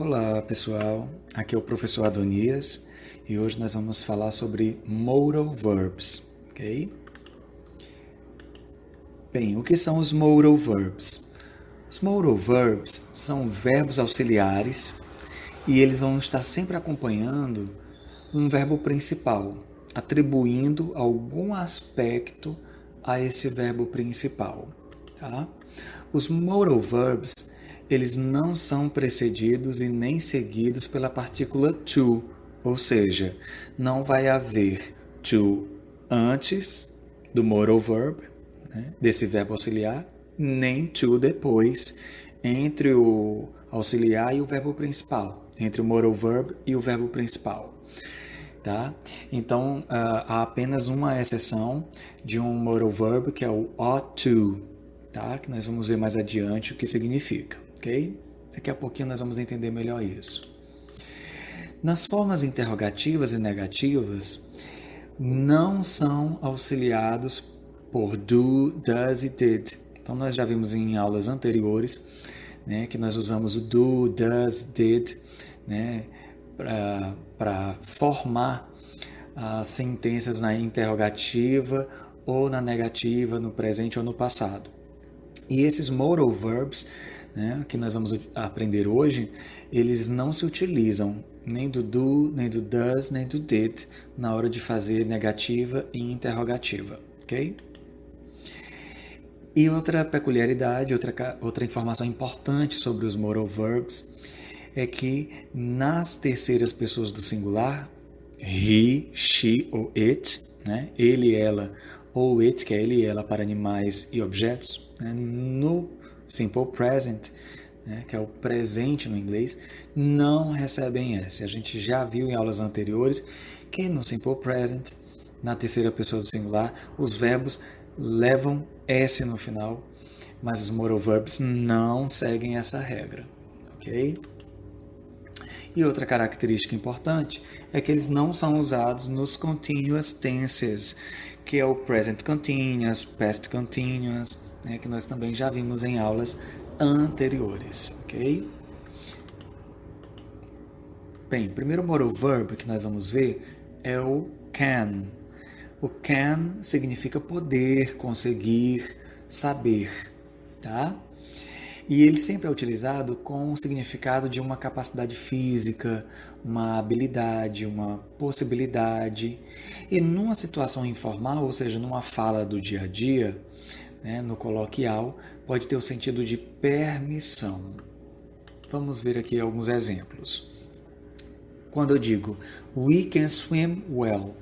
Olá pessoal, aqui é o professor Adonias e hoje nós vamos falar sobre modal verbs, ok? Bem, o que são os modal verbs? Os modal verbs são verbos auxiliares e eles vão estar sempre acompanhando um verbo principal, atribuindo algum aspecto a esse verbo principal, tá? Os modal verbs, eles não são precedidos e nem seguidos pela partícula to, ou seja, não vai haver to antes do modal verb, né, desse verbo auxiliar, nem to depois, entre o auxiliar e o verbo principal, entre o modal verb e o verbo principal. Tá? Então, há apenas uma exceção de um modal verb, que é o ought to, tá? Que nós vamos ver mais adiante o que significa, ok? Daqui a pouquinho nós vamos entender melhor isso. Nas formas interrogativas e negativas, não são auxiliados por do, does e did. Então, nós já vimos em aulas anteriores, né, que nós usamos o do, does, did, né, para formar as sentenças na interrogativa ou na negativa, no presente ou no passado. E esses modal verbs, né, que nós vamos aprender hoje, eles não se utilizam nem do, nem do does, nem do did na hora de fazer negativa e interrogativa, ok? E outra peculiaridade, outra informação importante sobre os modal verbs é que nas terceiras pessoas do singular, he, she ou it, né, ele, ela, ou it, que é ele e ela para animais e objetos, né, no simple present, né, que é o presente no inglês, não recebem S. A gente já viu em aulas anteriores que no simple present, na terceira pessoa do singular, os verbos levam S no final, mas os modal verbs não seguem essa regra, ok? E outra característica importante é que eles não são usados nos continuous tenses, que é o present continuous, past continuous, né, que nós também já vimos em aulas anteriores, ok? Bem, o primeiro modal verb que nós vamos ver é o can. O can significa poder, conseguir, saber, tá? E ele sempre é utilizado com o significado de uma capacidade física, uma habilidade, uma possibilidade. E numa situação informal, ou seja, numa fala do dia a dia, né, no coloquial, pode ter o sentido de permissão. Vamos ver aqui alguns exemplos. Quando eu digo we can swim well,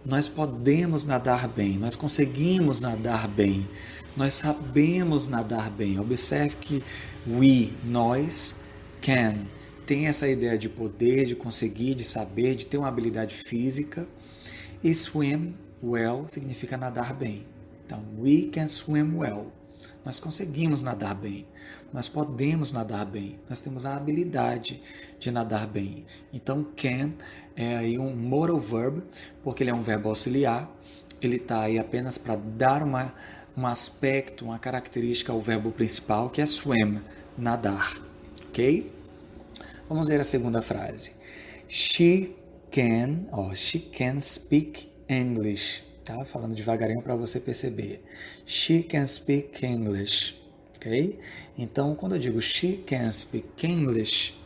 nós podemos nadar bem, nós conseguimos nadar bem, nós sabemos nadar bem. Observe que we, nós, can, tem essa ideia de poder, de conseguir, de saber, de ter uma habilidade física. E swim well significa nadar bem. Então, we can swim well. Nós conseguimos nadar bem, nós podemos nadar bem, nós temos a habilidade de nadar bem. Então, can é aí um modal verb, porque ele é um verbo auxiliar, ele está aí apenas para dar um aspecto, uma característica ao verbo principal, que é swim, nadar, ok? Vamos ver a segunda frase. She can speak English. Tá? Falando devagarinho para você perceber. She can speak English. Ok? Então, quando eu digo she can speak English,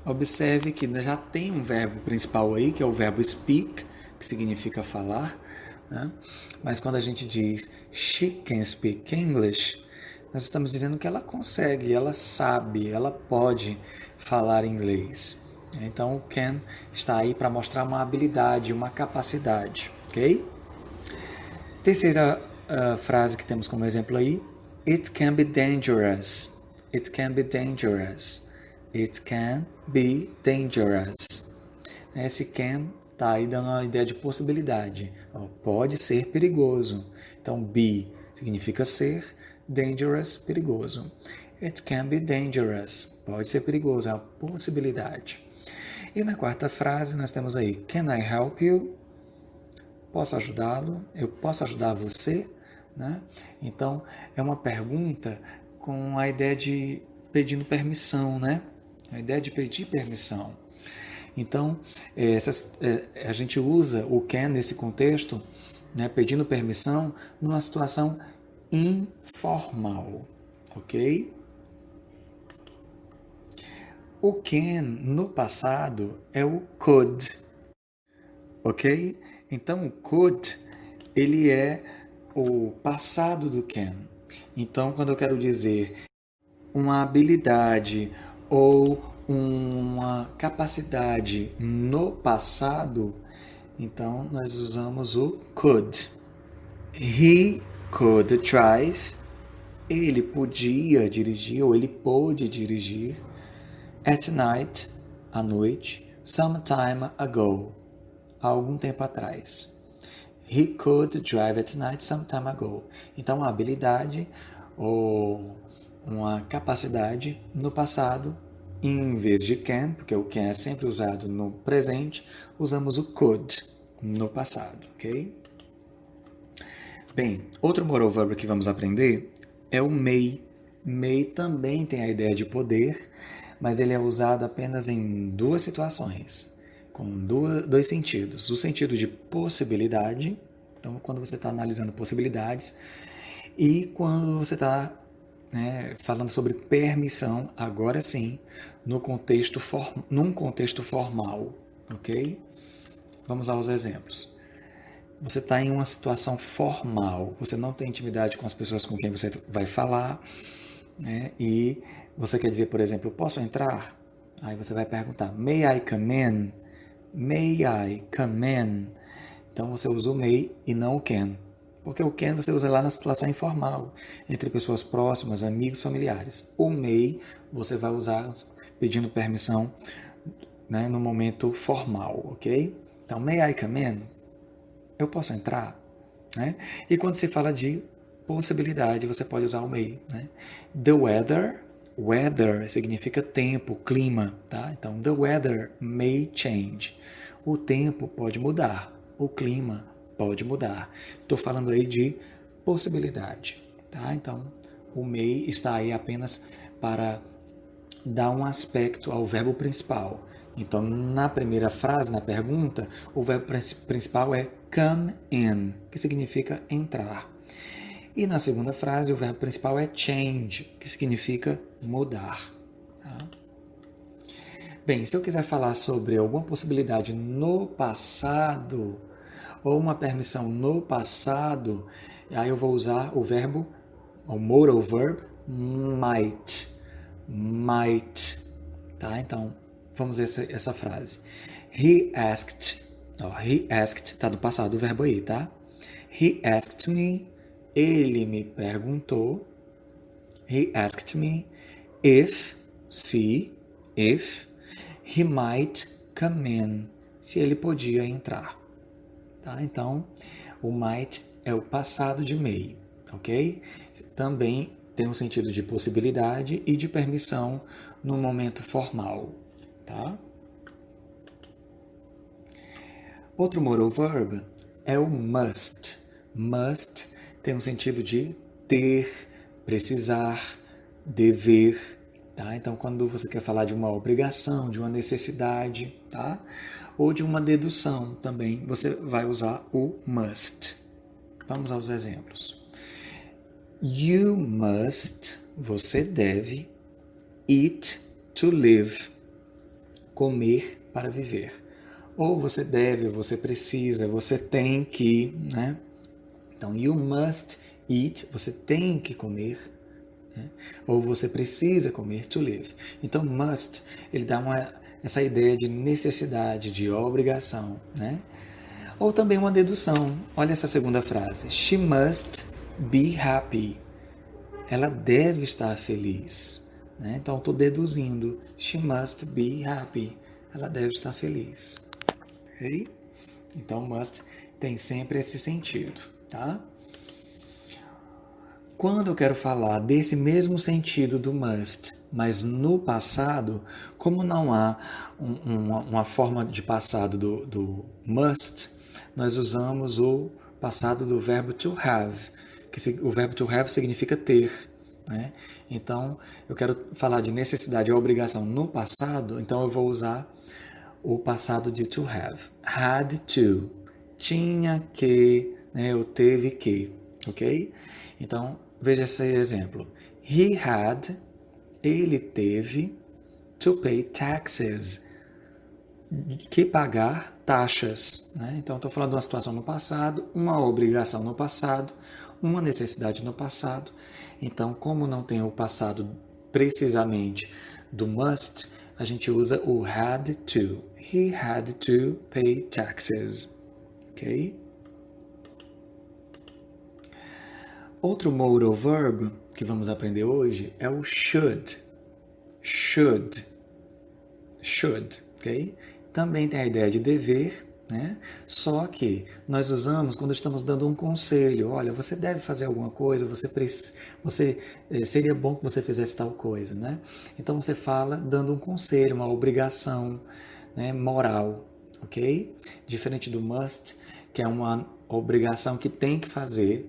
observe que já tem um verbo principal aí, que é o verbo speak, que significa falar. Né? Mas quando a gente diz she can speak English, nós estamos dizendo que ela consegue, ela sabe, ela pode falar inglês. Então, o can está aí para mostrar uma habilidade, uma capacidade. Ok? Terceira frase que temos como exemplo aí. It can be dangerous. It can be dangerous. It can be dangerous. Esse can está aí dando uma ideia de possibilidade. Pode ser perigoso. Então, be significa ser, dangerous, perigoso. It can be dangerous. Pode ser perigoso, é uma possibilidade. E na quarta frase nós temos aí, can I help you? Posso ajudá-lo? Eu posso ajudar você? Né? Então, é uma pergunta com a ideia de pedindo permissão, né? A ideia de pedir permissão. Então, a gente usa o can nesse contexto, né, pedindo permissão, numa situação informal, ok? O can no passado é o could, ok? Então, o could, ele é o passado do can. Então, quando eu quero dizer uma habilidade ou uma capacidade no passado, então nós usamos o could. He could drive. Ele podia dirigir ou ele pôde dirigir at night, à noite, sometime ago, há algum tempo atrás. He could drive at night sometime ago. Então, uma habilidade ou uma capacidade no passado, em vez de can, porque o can é sempre usado no presente, usamos o could no passado, ok? Bem, outro moral verb que vamos aprender é o may. May também tem a ideia de poder, mas ele é usado apenas em duas situações, com dois sentidos. O sentido de possibilidade, então quando você está analisando possibilidades, e quando você está falando sobre permissão, agora sim, num contexto formal, ok? Vamos aos exemplos. Você está em uma situação formal, você não tem intimidade com as pessoas com quem você vai falar, né? E você quer dizer, por exemplo, posso entrar? Aí você vai perguntar, may I come in? May I come in? Então você usa o may e não o can. Porque o can você usa lá na situação informal, entre pessoas próximas, amigos, familiares. O may você vai usar pedindo permissão, né, no momento formal, ok? Então, may I come in? Eu posso entrar? Né? E quando se fala de possibilidade, você pode usar o may. Né? The weather significa tempo, clima. Tá? Então, the weather may change. O tempo pode mudar, o clima pode mudar. Estou falando aí de possibilidade. Tá? Então, o may está aí apenas para dar um aspecto ao verbo principal. Então, na primeira frase, na pergunta, o verbo principal é come in, que significa entrar. E na segunda frase, o verbo principal é change, que significa mudar. Tá? Bem, se eu quiser falar sobre alguma possibilidade no passado, ou uma permissão no passado, aí eu vou usar o verbo, o modal verb, might. Might. Tá? Então, vamos ver essa frase. He asked tá no passado o verbo aí, tá? He asked me, ele me perguntou. He asked me if he might come in, se ele podia entrar. Tá? Então, o might é o passado de may, ok? Também tem um sentido de possibilidade e de permissão no momento formal, tá? Outro modal verb é o must. Must tem um sentido de ter, precisar, dever, tá? Então, quando você quer falar de uma obrigação, de uma necessidade, tá? Ou de uma dedução também, você vai usar o must. Vamos aos exemplos. You must, você deve, eat to live, comer para viver. Ou você deve, você precisa, você tem que, né? Então, you must eat, você tem que comer, né? Ou você precisa comer to live. Então, must, ele dá essa ideia de necessidade, de obrigação, né? Ou também uma dedução. Olha essa segunda frase. She must be happy. Ela deve estar feliz. Né? Então, estou deduzindo. She must be happy. Ela deve estar feliz. Okay? Então, must tem sempre esse sentido. Tá? Quando eu quero falar desse mesmo sentido do must, mas no passado, como não há uma forma de passado do must, nós usamos o passado do verbo to have, que o verbo to have significa ter. né? Então, eu quero falar de necessidade ou obrigação no passado, então eu vou usar o passado de to have. Had to. Tinha que, né? Eu teve que, ok? Então, veja esse exemplo. He had, ele teve, to pay taxes, que pagar taxas, né? Então, estou falando de uma situação no passado, uma obrigação no passado, uma necessidade no passado. Então, como não tem o passado precisamente do must, a gente usa o had to. He had to pay taxes. Ok? Outro modal verb que vamos aprender hoje é o should. Should. Should, ok? Também tem a ideia de dever, né? Só que nós usamos quando estamos dando um conselho. Olha, você deve fazer alguma coisa, seria bom que você fizesse tal coisa, né? Então você fala dando um conselho, uma obrigação, né, moral, ok? Diferente do must, que é uma obrigação que tem que fazer.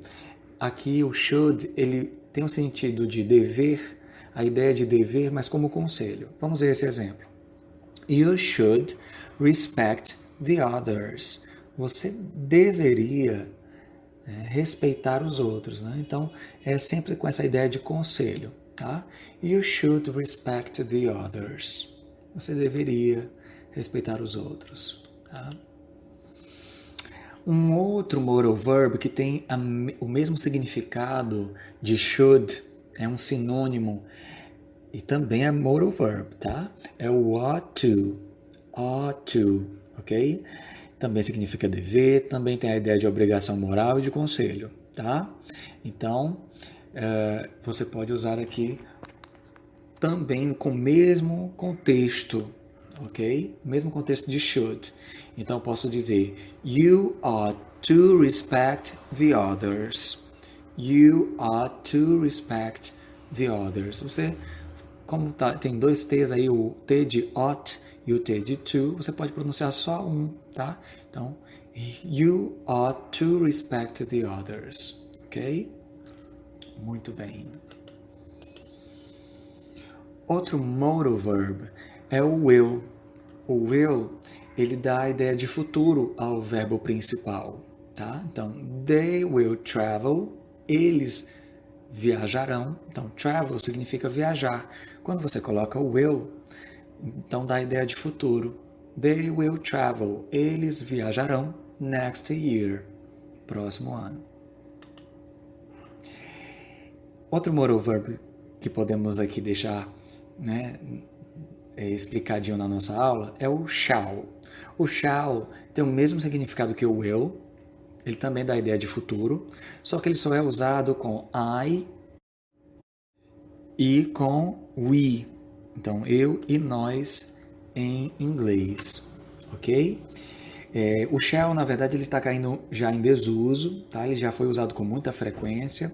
Aqui o should, ele tem um sentido de dever, a ideia de dever, mas como conselho. Vamos ver esse exemplo. You should respect the others. Você deveria respeitar os outros, né? Então, é sempre com essa ideia de conselho, tá? You should respect the others. Você deveria respeitar os outros, tá? Um outro modal verb que tem o mesmo significado de should, é um sinônimo, e também é modal verb, tá? É o ought to. Ought to, ok? Também significa dever, também tem a ideia de obrigação moral e de conselho, tá? Então, você pode usar aqui também com o mesmo contexto, ok? Mesmo contexto de should. Então, eu posso dizer, you ought to respect the others. You ought to respect the others. Você, como tem dois T's aí, o T de ought e o T de to, você pode pronunciar só um, tá? Então, you ought to respect the others, ok? Muito bem. Outro modal verb é o will. O will, ele dá a ideia de futuro ao verbo principal, tá? Então, they will travel, eles viajarão. Então, travel significa viajar. Quando você coloca o will, então dá a ideia de futuro. They will travel, eles viajarão next year, próximo ano. Outro modal verb que podemos aqui deixar, né, explicadinho na nossa aula é o shall. O shall tem o mesmo significado que o will, ele também dá a ideia de futuro, só que ele só é usado com I e com we. Então, eu e nós em inglês, ok? O shall, na verdade, ele está caindo já em desuso, tá? Ele já foi usado com muita frequência,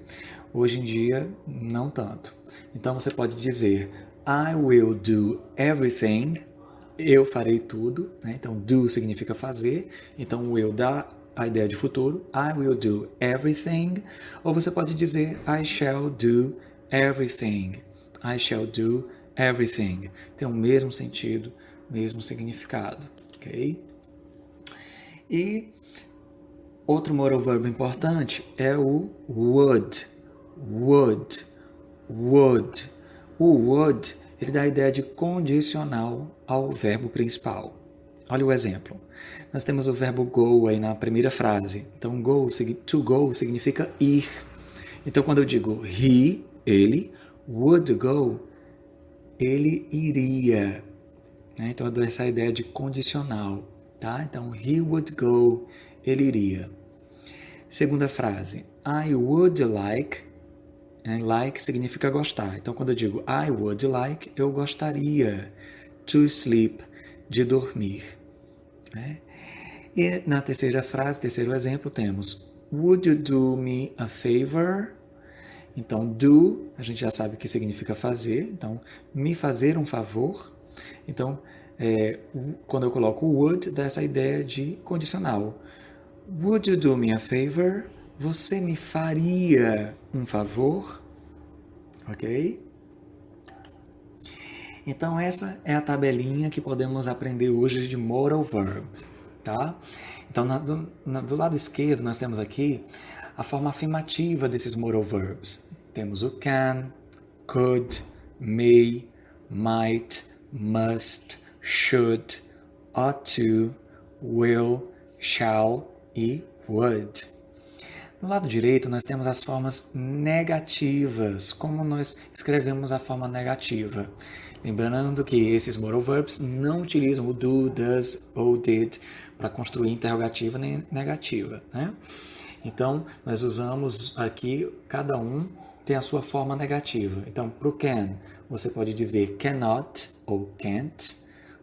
hoje em dia, não tanto. Então, você pode dizer, I will do everything, eu farei tudo, né? Então, do significa fazer, então o will dá a ideia de futuro, I will do everything, ou você pode dizer, I shall do everything, I shall do everything. Tem o mesmo sentido, mesmo significado, ok? E outro modal verb importante é o would. Would. Would. O would, ele dá a ideia de condicional ao verbo principal. Olha o exemplo. Nós temos o verbo go aí na primeira frase. Então, to go significa ir. Então, quando eu digo he, ele, would go, ele iria. Então, eu dou essa ideia de condicional. Tá? Então, he would go, ele iria. Segunda frase, I would like, like significa gostar. Então, quando eu digo I would like, eu gostaria to sleep, de dormir. E na terceira frase, terceiro exemplo, temos would you do me a favor? Então, do, a gente já sabe o que significa fazer. Então, me fazer um favor. Então, quando eu coloco would, dá essa ideia de condicional. Would you do me a favor? Você me faria um favor? ok? Então essa é a tabelinha que podemos aprender hoje de modal verbs, tá? Então do lado esquerdo nós temos aqui a forma afirmativa desses modal verbs. Temos o can, could, may, might, must, should, ought to, will, shall e would. No lado direito, nós temos as formas negativas. Como nós escrevemos a forma negativa? Lembrando que esses modal verbs não utilizam o do, does ou did para construir interrogativa nem negativa, né? Então, nós usamos aqui, cada um tem a sua forma negativa. Então, para o can, você pode dizer cannot ou can't.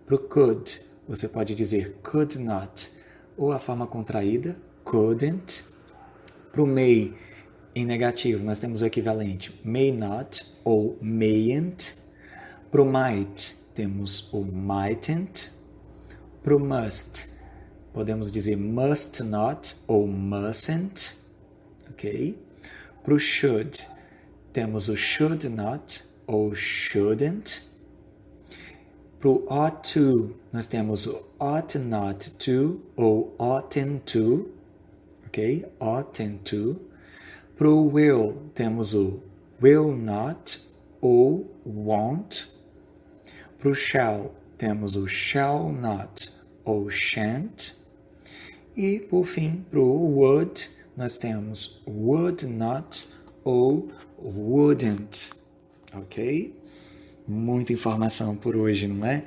Para o could, você pode dizer could not ou a forma contraída, couldn't. Para o may, em negativo, nós temos o equivalente may not ou mayn't. Para o might, temos o mightn't. Para o must, podemos dizer must not ou mustn't. Ok? Para o should, temos o should not ou shouldn't. Para o ought to, nós temos o ought not to ou oughtn't to. Ok? Oughtn't to. Para o will, temos o will not ou won't. Para o shall, temos o shall not ou shan't. E, por fim, para o would, nós temos would not ou wouldn't. Ok? Muita informação por hoje, não é?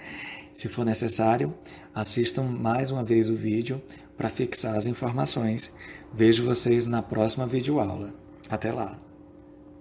Se for necessário, assistam mais uma vez o vídeo para fixar as informações. Vejo vocês na próxima videoaula. Até lá!